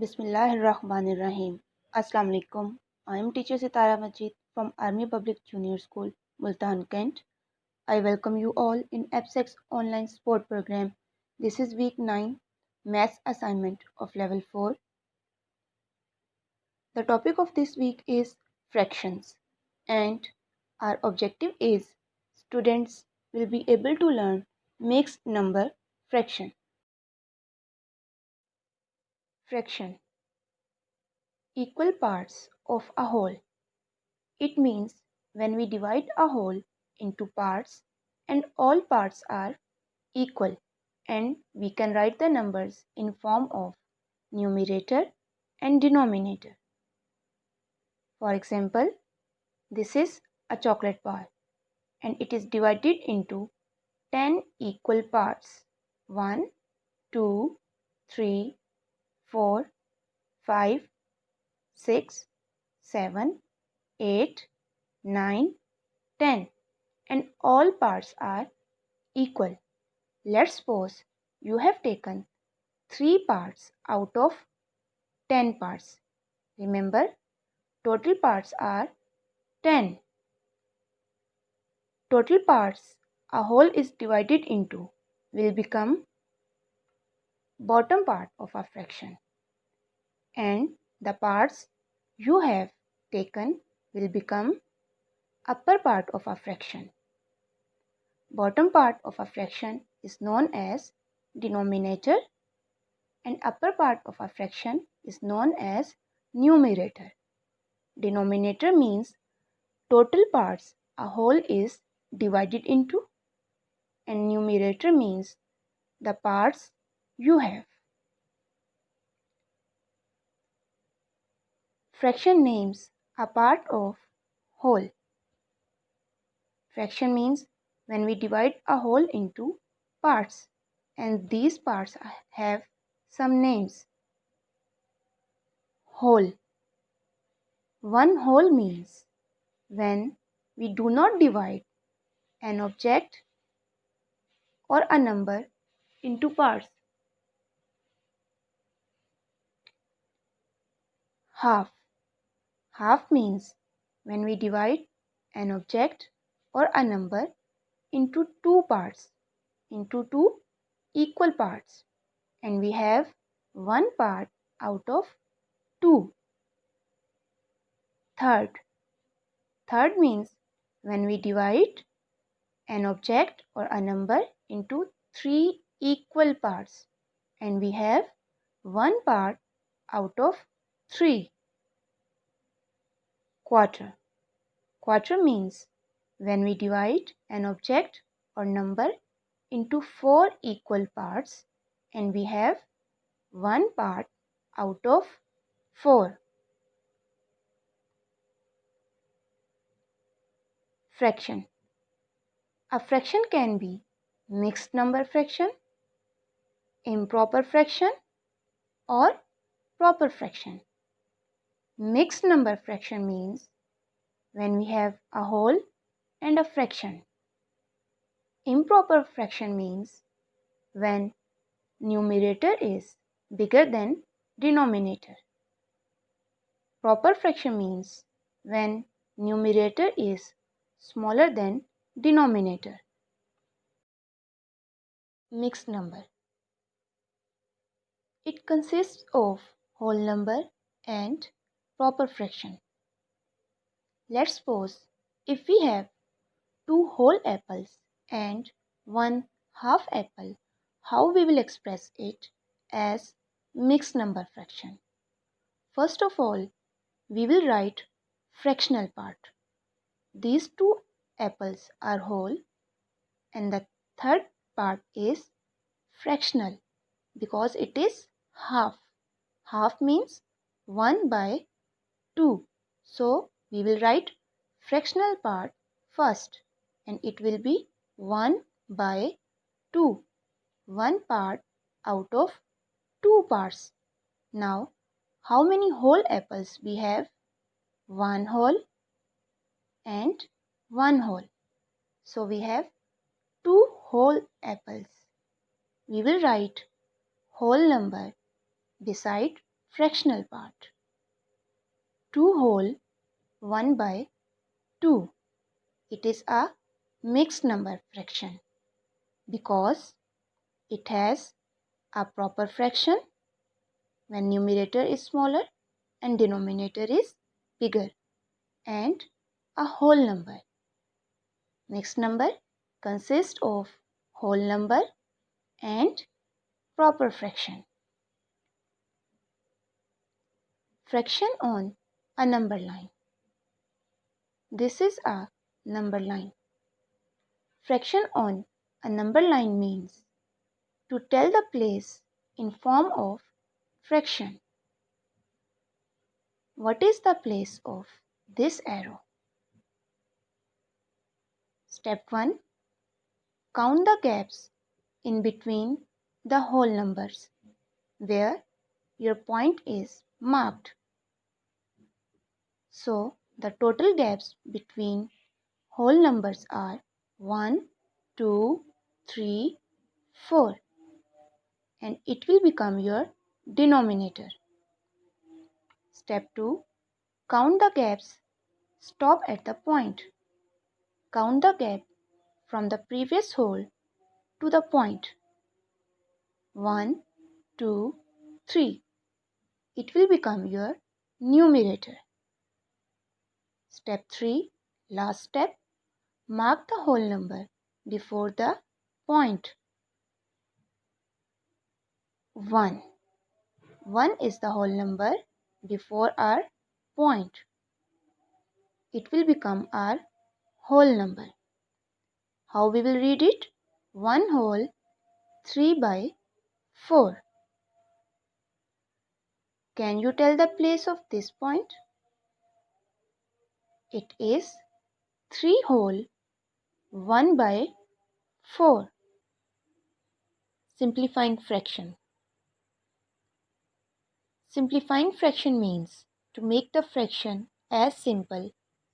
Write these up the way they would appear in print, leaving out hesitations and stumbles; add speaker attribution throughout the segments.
Speaker 1: Bismillahirrahmanirrahim. Assalamu alaikum. I am teacher Sitara Majid from Army Public Junior School, Multan, Kent. I welcome you all in APSEX online sport program. This is week 9 maths assignment of level 4. The topic of this week is fractions, and our objective is students will be able to learn mixed number fraction. Fraction, equal parts of a whole. It means when we divide a whole into parts and all parts are equal, and we can write the numbers in form of numerator and denominator. For example, this is a chocolate bar and it is divided into 10 equal parts: 1, 2, 3, 4, 5, 6, 7, 8, 9, 10, and all parts are equal. Let's suppose you have taken 3 parts out of 10 parts. Remember, total parts are 10. Total parts a whole is divided into will become bottom part of a fraction, and the parts you have taken will become upper part of a fraction. Bottom part of a fraction is known as denominator and upper part of a fraction is known as numerator. Denominator means total parts a whole is divided into, and numerator means the parts you have. Fraction names a part of whole. Fraction means when we divide a whole into parts, and these parts have some names. Whole. One whole means when we do not divide an object or a number into parts. Half. Half means when we divide an object or a number into two parts, into two equal parts, and we have one part out of two. Third. Third means when we divide an object or a number into three equal parts, and we have one part out of three. Quarter. Quarter means when we divide an object or number into four equal parts, and we have one part out of four. Fraction. A fraction can be mixed number fraction, improper fraction, or proper fraction. Mixed number fraction means when we have a whole and a fraction. Improper fraction means when numerator is bigger than denominator. Proper fraction means when numerator is smaller than denominator. Mixed number. It consists of whole number and proper fraction. Let's suppose if we have two whole apples and one half apple, how we will express it as mixed number fraction. First of all, we will write fractional part. These two apples are whole and the third part is fractional because it is half. Half means 1 by 2. So we will write fractional part first, and it will be 1 by 2. One part out of two parts. Now, how many whole apples we have? One whole and one whole. So we have two whole apples. We will write whole number beside fractional part. 2 whole 1 by 2. It is a mixed number fraction because it has a proper fraction when numerator is smaller and denominator is bigger, and a whole number. Mixed number consists of whole number and proper fraction. Fraction on a number line. This is a number line. Fraction on a number line means to tell the place in form of fraction. What is the place of this arrow? Step 1. Count the gaps in between the whole numbers where your point is marked. So, the total gaps between whole numbers are 1, 2, 3, 4, and it will become your denominator. Step 2. Count the gaps. Stop at the point. Count the gap from the previous whole to the point. 1, 2, 3. It will become your numerator. Step 3. Last step. Mark the whole number before the point. 1. 1 is the whole number before our point. It will become our whole number. How we will read it? 1 whole 3 by 4. Can you tell the place of this point? It is 3 whole 1 by 4. Simplifying fraction. Simplifying fraction means to make the fraction as simple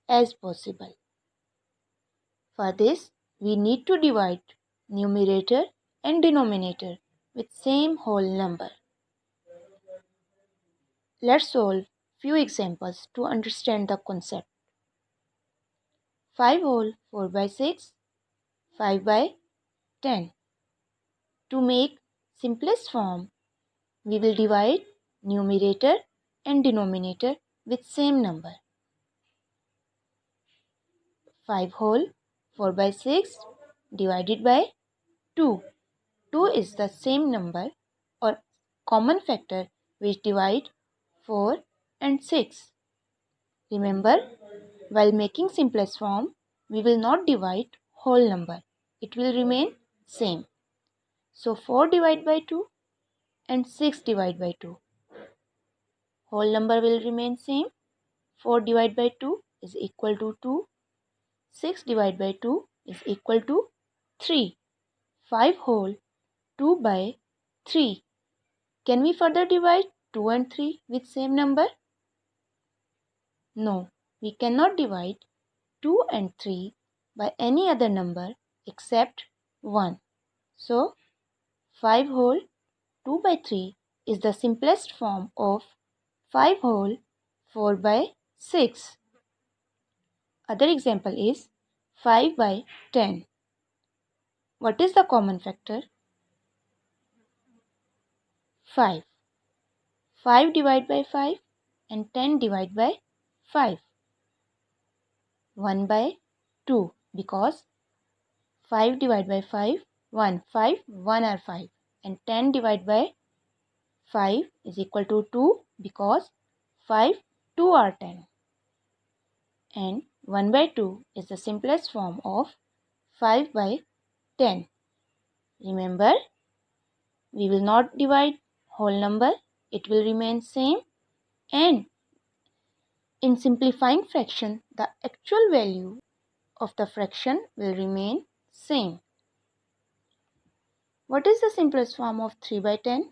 Speaker 1: as possible. For this, we need to divide numerator and denominator with same whole number. Let's solve few examples to understand the concept. 5 whole 4 by 6, 5 by 10. To make simplest form, we will divide numerator and denominator with same number. 5 whole 4 by 6 divided by 2. 2 is the same number or common factor which divide 4 and 6. Remember, while making simplest form, we will not divide whole number. It will remain same. So 4 divided by 2 and 6 divided by 2. Whole number will remain same. 4 divided by 2 is equal to 2. 6 divided by 2 is equal to 3. 5 whole 2 by 3. Can we further divide 2 and 3 with same number? No, we cannot divide 2 and 3 by any other number except 1. So, 5 whole 2 by 3 is the simplest form of 5 whole 4 by 6. Other example is 5 by 10. What is the common factor? 5. 5 divided by 5 and 10 divided by 5. 1 by 2 because 5 divided by 5, 1. 5, 1 are 5 and 10 divided by 5 is equal to 2 because 5, 2 are 10. And 1 by 2 is the simplest form of 5 by 10. Remember, we will not divide whole number, it will remain same, and in simplifying fraction, the actual value of the fraction will remain same. What is the simplest form of 3 by 10?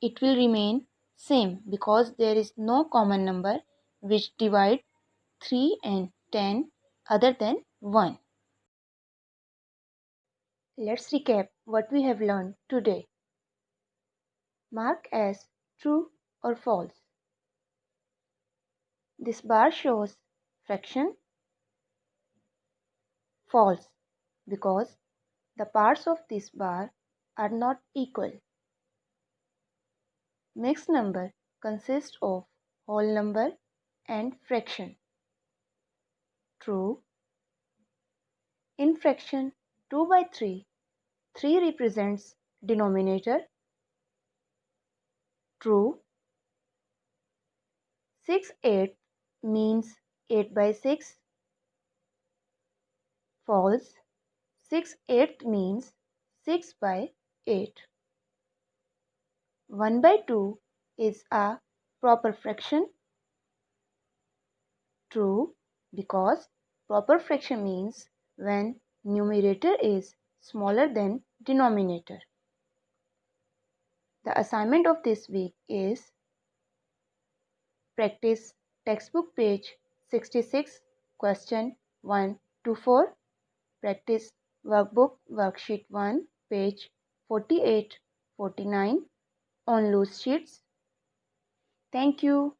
Speaker 1: It will remain same because there is no common number which divide 3 and 10 other than 1. Let's recap what we have learned today. Mark as true or false. This bar shows fraction. False, because the parts of this bar are not equal. Mixed number consists of whole number and fraction. True. In fraction 2 by 3, 3 represents denominator. True. 6/8 means 8 by 6. False. 6/8 means 6 by 8. 1 by 2 is a proper fraction. True, because proper fraction means when numerator is smaller than denominator. The assignment of this week is practice textbook page 66, question 1 to 4. Practice workbook worksheet 1, page 48, 49 on loose sheets. Thank you.